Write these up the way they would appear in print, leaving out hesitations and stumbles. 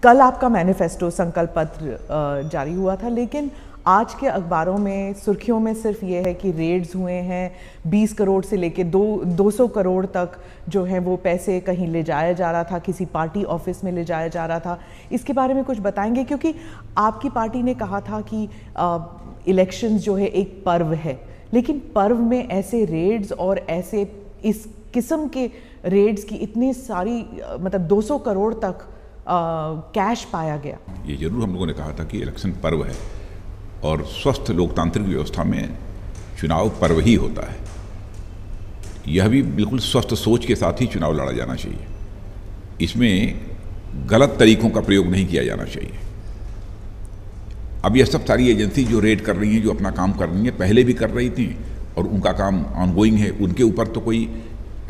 कल आपका मैनिफेस्टो संकल्प पत्र जारी हुआ था, लेकिन आज के अखबारों में सुर्खियों में सिर्फ ये है कि रेड्स हुए हैं, 20 करोड़ से लेके 200 करोड़ तक जो है वो पैसे कहीं ले जाया जा रहा था, किसी पार्टी ऑफिस में ले जाया जा रहा था। इसके बारे में कुछ बताएंगे, क्योंकि आपकी पार्टी ने कहा था कि इलेक्शंस जो है एक पर्व है, लेकिन पर्व में ऐसे रेड्स और ऐसे इस किस्म के रेड्स की इतनी सारी मतलब 200 करोड़ तक कैश पाया गया। ये जरूर हम लोगों ने कहा था कि इलेक्शन पर्व है और स्वस्थ लोकतांत्रिक व्यवस्था में चुनाव पर्व ही होता है। यह भी बिल्कुल स्वस्थ सोच के साथ ही चुनाव लड़ा जाना चाहिए। इसमें गलत तरीकों का प्रयोग नहीं किया जाना चाहिए। अब यह सब सारी एजेंसी जो रेड कर रही हैं, जो अपना काम कर रही हैं, पहले भी कर रही थी और उनका काम ऑनगोइंग है। उनके ऊपर तो कोई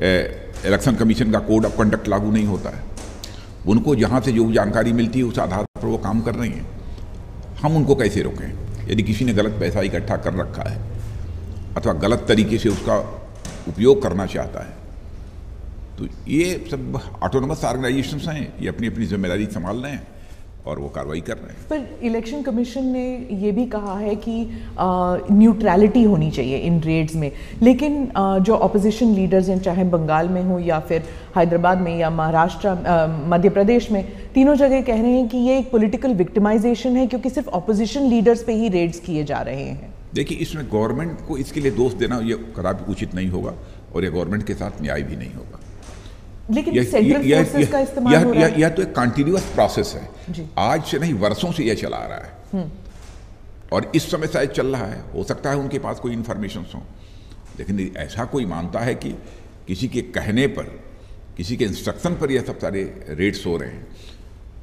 इलेक्शन कमीशन का कोड ऑफ कंडक्ट लागू नहीं होता है। उनको जहाँ से जो जानकारी मिलती है उस आधार पर वो काम कर रही हैं। हम उनको कैसे रोकें? यदि किसी ने गलत पैसा इकट्ठा कर रखा है अथवा गलत तरीके से उसका उपयोग करना चाहता है, तो ये सब ऑटोनमस ऑर्गेनाइजेशंस हैं, ये अपनी अपनी जिम्मेदारी संभाल रहे हैं और वो कार्रवाई कर रहे हैं। पर इलेक्शन कमीशन ने ये भी कहा है कि न्यूट्रलिटी होनी चाहिए इन रेड्स में, लेकिन जो ऑपोजिशन लीडर्स हैं, चाहे बंगाल में हो या फिर हैदराबाद में या महाराष्ट्र, मध्य प्रदेश में, तीनों जगह कह रहे हैं कि ये एक पॉलिटिकल विक्टिमाइजेशन है, क्योंकि सिर्फ ऑपोजिशन लीडर्स पे ही रेड्स किए जा रहे हैं। देखिए, इसमें गवर्नमेंट को इसके लिए दोष देना ये कदापि उचित नहीं होगा और ये गवर्नमेंट के साथ न्याय भी नहीं होगा। लेकिन सेंट्रल फोर्सेस का इस्तेमाल हो रहा है। यह तो एक कंटिन्यूअस प्रोसेस है, आज से नहीं वर्षों से यह चला आ रहा है और इस समय शायद चल रहा है। हो सकता है उनके पास कोई इन्फॉर्मेशन हो, लेकिन ऐसा कोई मानता है कि किसी के कहने पर, किसी के इंस्ट्रक्शन पर यह सब सारे रेड्स हो रहे हैं,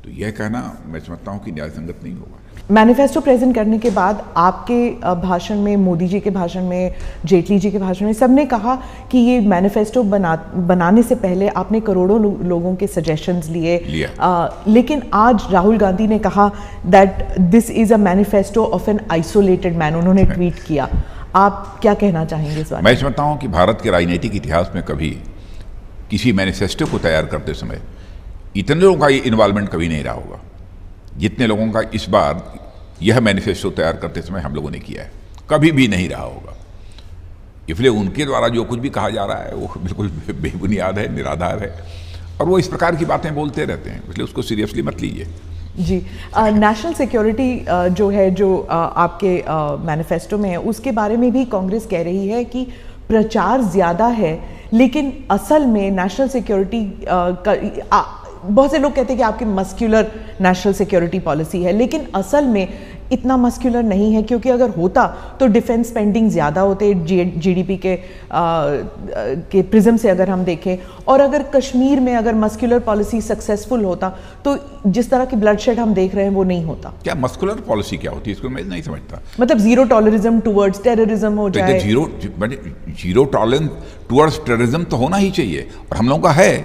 तो यह कहना मैं समझता हूँ कि न्याय संगत नहीं होगा। मैनिफेस्टो प्रेजेंट करने के बाद आपके भाषण में, मोदी जी के भाषण में, जेटली जी के भाषण में, सबने कहा कि ये मैनिफेस्टो बनाने से पहले आपने करोड़ों लोगों के सजेशंस लिए। लेकिन आज राहुल गांधी ने कहा that this is a manifesto of an isolated man, उन्होंने ट्वीट किया। आप क्या कहना चाहेंगे इस बारे में? मैं समझता हूँ कि भारत के राजनीतिक इतिहास में कभी किसी मैनिफेस्टो को तैयार करते समय इतने लोगों का इन्वॉल्वमेंट कभी नहीं रहा होगा जितने लोगों का इस बार यह मैनिफेस्टो तैयार करते समय हम लोगों ने किया है। कभी भी नहीं रहा होगा। इसलिए उनके द्वारा जो कुछ भी कहा जा रहा है वो बिल्कुल बेबुनियाद है, निराधार है और वो इस प्रकार की बातें बोलते रहते हैं, इसलिए उसको सीरियसली मत लीजिए। जी, नेशनल सिक्योरिटी जो है, जो आपके मैनिफेस्टो में है, उसके बारे में भी कांग्रेस कह रही है कि प्रचार ज़्यादा है, लेकिन असल में नेशनल सिक्योरिटी बहुत से लोग कहते हैं कि आपकी मस्क्यूलर नेशनल सिक्योरिटी पॉलिसी है, लेकिन असल में इतना मस्क्यूलर नहीं है, क्योंकि अगर होता तो डिफेंस स्पेंडिंग ज़्यादा होते जीडीपी के प्रिज्म से अगर हम देखें, और अगर कश्मीर में अगर मस्क्यूलर पॉलिसी सक्सेसफुल होता तो जिस तरह की ब्लडशेड हम देख रहे हैं वो नहीं होता। क्या मस्क्यूलर पॉलिसी क्या होती है, इसको मैं नहीं समझता। मतलब जीरो टॉलरिज्म टुवर्ड्स टेररिज्म हो जाए। जीरो टॉलरेंस टुवर्ड्स टेररिज्म तो होना ही चाहिए और हम लोगों का है,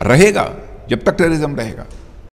रहेगा जब तक टेररिज्म रहेगा।